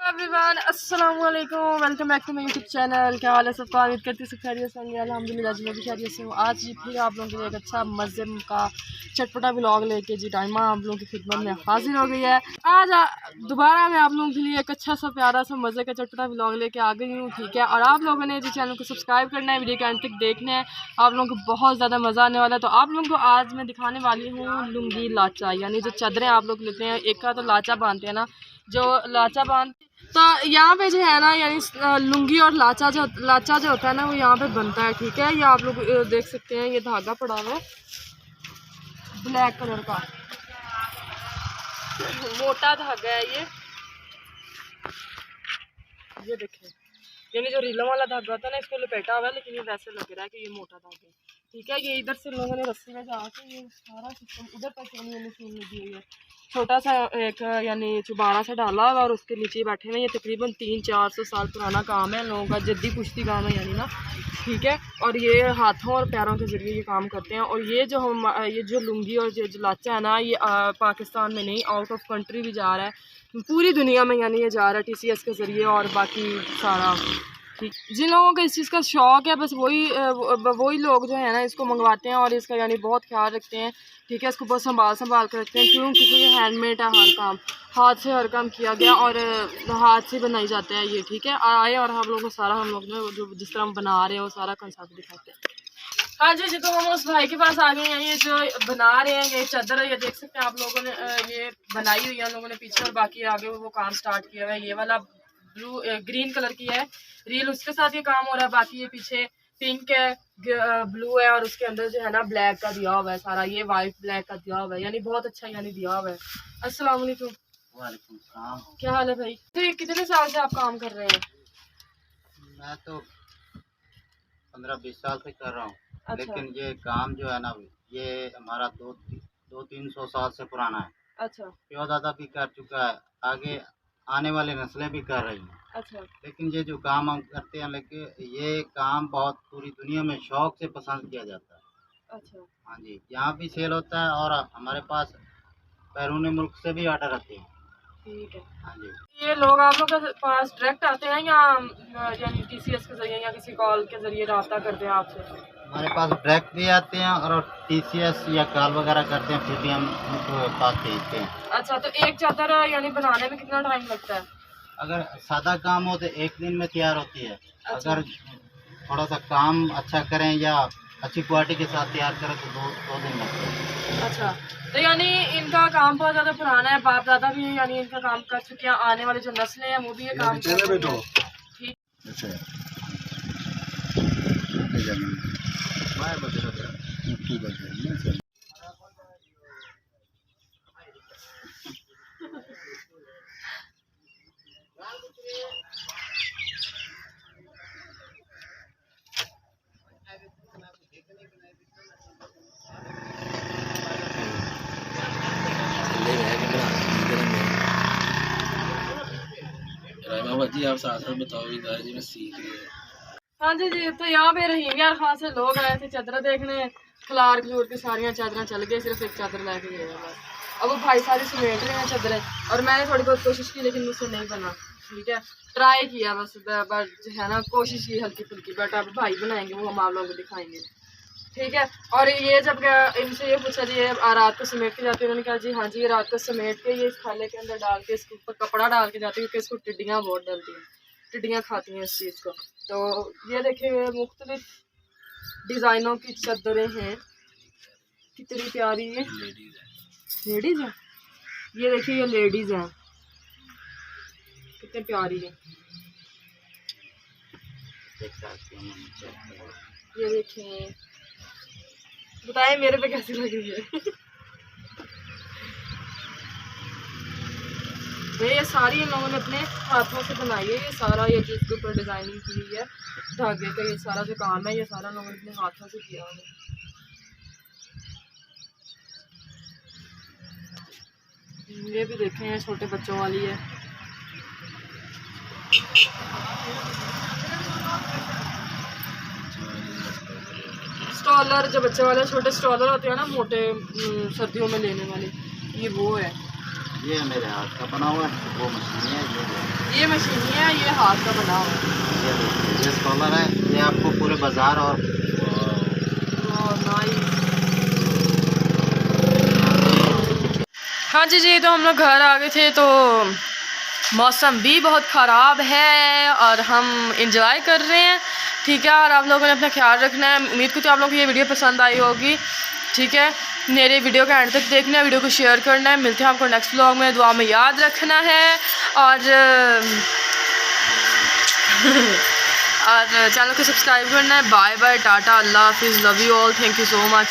Everyone अस्सलाम वालेकुम, welcome back to my YouTube channel. क्या हाल है सबका? उम्मीद करती हूँ सब खैरियत से होंगे। अल्हम्दुलिल्लाह जी मैं भी खैरियत से हूँ। आज जी फिर आप लोगों के लिए एक अच्छा मज़े का चटपटा व्लॉग लेके जी टाइमा आप लोगों की खिदमत में हाजिर हो गई है। आज दोबारा मैं आप लोगों के लिए एक अच्छा सा प्यारा सा मज़े का चटपटा व्लॉग लेके आ गई हूँ, ठीक है। और आप लोगों ने जी चैनल को सब्सक्राइब करना है, वीडियो के अंत तक देखना है, आप लोगों को बहुत ज़्यादा मज़ा आने वाला है। तो आप लोगों को आज मैं दिखाने वाली हूँ लुंगी लाचा, यानी जो चादरें आप लोग लेते हैं। एक का तो लाचा बांधते हैं ना, जो लाचा बांध, तो यहाँ पे जो है ना, यानी लुंगी और लाचा जो होता है ना, वो यहाँ पे बनता है, ठीक है। ये आप लोग देख सकते हैं, ये धागा पड़ा हुआ है ब्लैक कलर का, मोटा धागा है ये देखें। यानी जो रीलों वाला धागा होता है ना, इसको लपेटा हुआ है, लेकिन ये वैसे लग रहा है कि ये मोटा धागा है, ठीक है। ये इधर से लोगों ने रस्सी में जाके ये सारा सिस्टम उधर तक यानी मशीन लगी हुई है। छोटा सा एक यानी चुबारा सा डाला हुआ और उसके नीचे बैठे हुए। ये तकरीबन 300-400 साल पुराना काम है लोगों का, जद्दी पुश्ती काम है यानी ना, ठीक है। और ये हाथों और पैरों के ज़रिए ये काम करते हैं। और ये जो लुंगी और जो लाचा है ना, ये पाकिस्तान में नहीं, आउट ऑफ कंट्री भी जा रहा है, पूरी दुनिया में यानी ये जा रहा है TCS के ज़रिए और बाकी सारा, ठीक। जिन लोगों को इस चीज़ का शौक़ है, बस वही लोग जो है ना इसको मंगवाते हैं और इसका यानी बहुत ख्याल रखते हैं, ठीक है। इसको बहुत संभाल कर रखते हैं, क्योंकि ये हैंडमेड है, हर काम हाथ से हर काम किया गया और हाथ से बनाई जाता है ये, ठीक है। आए और हम लोग को सारा, हम लोग ने जो जिस तरह हम बना रहे हैं वो सारा कंसेप्ट दिखाते हैं। हाँ जी तो हम उस भाई के पास आ गए हैं। ये जो बना रहे हैं ये चादर है, ये देख सकते हैं आप लोगों ने, ये बनाई हुई है हम लोगों ने पीछे, और बाकी आगे वो काम स्टार्ट किया हुआ है। ये वाला ग्रीन कलर की है रील, उसके साथ ये काम हो रहा है। बाकी ये पीछे पिंक है, ब्लू है, और उसके अंदर जो है ना ब्लैक का दिया हुआ है सारा, ये वाइट ब्लैक का दिया हुआ है, यानी बहुत अच्छा यानी दिया हुआ है। अस्सलाम वालेकुम। वालेकुम सलाम। क्या हाल है भाई? तो ये कितने साल से आप काम कर रहे हैं? मैं तो 15-20 साल से कर रहा हूँ। अच्छा। लेकिन ये काम जो है ना, ये हमारा 200-300 साल से पुराना है। अच्छा प्यो दादा भी कर चुका है, आगे आने वाली नस्लें भी कर रही हैं। अच्छा लेकिन ये जो काम हम करते हैं, लेकिन ये काम बहुत पूरी दुनिया में शौक से पसंद किया जाता है। अच्छा। हाँ जी, यहाँ भी सेल होता है और हमारे पास बैरून मुल्क से भी ऑर्डर आते हैं। ठीक है। हाँ जी। ये लोग आप लोग के पास डायरेक्ट आते हैं या यानी TCS के जरिए या किसी कॉल के जरिए रब्ता करते हैं आपसे? हमारे पास डायरेक्ट भी आते हैं और TCS या कॉल वगैरह करते हैं, फिर भी हम उनको पास भेजते हैं। अच्छा, तो एक चादर यानी बनाने में कितना टाइम लगता है? अगर सादा काम हो तो एक दिन में तैयार होती है। अच्छा। अगर थोड़ा सा काम अच्छा करें या अच्छी क्वालिटी के साथ तैयार करें तो दो दिन लगते हैं। अच्छा, तो यानी इनका काम बहुत ज़्यादा पुराना है, बाप दादा भी यानी इनका काम कर चुके हैं, आने वाली जो नस्लें हैं वो भी ये काम कर रहे हैं, ठीक। जी आप साथ साथ बताओ जी मैं सीख रही हूँ। हाँ जी तो यहाँ पे रहीम यार खान से लोग आए थे चादर देखने, खलार खजूर की सारियाँ चादरें चल गई, सिर्फ एक चादर लेके गए हैं बस। अब वो भाई सारी समेट रहे हैं चादरें, और मैंने थोड़ी बहुत कोशिश की लेकिन मुझसे नहीं बना, ठीक है। ट्राई किया बस जो है ना, कोशिश की हल्की फुल्की, बट अब भाई बनाएंगे वो हम आप लोगों को दिखाएंगे, ठीक है। और ये जब इनसे ये पूछा जी रात को समेट के जाते हैं, उन्होंने कहा जी हाँ जी, रात को समेट के ये इस थाले के अंदर डाल के इसके ऊपर कपड़ा डाल के जाते हैं, क्योंकि इसको टिड्डियाँ बहुत डलती हैं, टिड्डियाँ खाती हैं इस चीज़ को। तो ये देखिए मुख्तलिफ डिज़ाइनों की चादरें हैं, कितनी प्यारी है। लेडीज़ है, ये देखिए ये लेडीज़ हैं, कितनी प्यारी है। ये देखिए, बताएं मेरे पे कैसी लग रही है। ये सारी इन लोगों ने अपने हाथों से बनाई है, ये सारा ये जिसके ऊपर डिज़ाइनिंग की हुई है धागे का, ये सारा जो काम है ये सारा लोगों ने अपने हाथों से किया है। ये भी देखें, ये छोटे बच्चों वाली है। स्टॉलर जो बच्चे वाले छोटे स्टॉलर होते हैं ना, मोटे सर्दियों में लेने वाले, ये वो है। ये मेरे हाथ का बना हुआ है, वो मशीन है, ये मशीन है, ये हाथ का बना हुआ है। ये देखिए, ये स्कॉलर है, ये आपको पूरे बाजार और हाँ जी जी, तो हम लोग घर आ गए थे, तो मौसम भी बहुत ख़राब है और हम इंजॉय कर रहे हैं। ठीक है, और आप लोगों ने अपना ख्याल रखना है। उम्मीद करती हूँ आप लोगों को ये वीडियो पसंद आई होगी। ठीक है, मेरे वीडियो का एंड तक देखना है, वीडियो को शेयर करना है। मिलते हैं आपको नेक्स्ट व्लॉग में, दुआ में याद रखना है और और चैनल को सब्सक्राइब करना है। बाय बाय, टाटा, अल्लाह हाफिज़, love you all, thank you so much.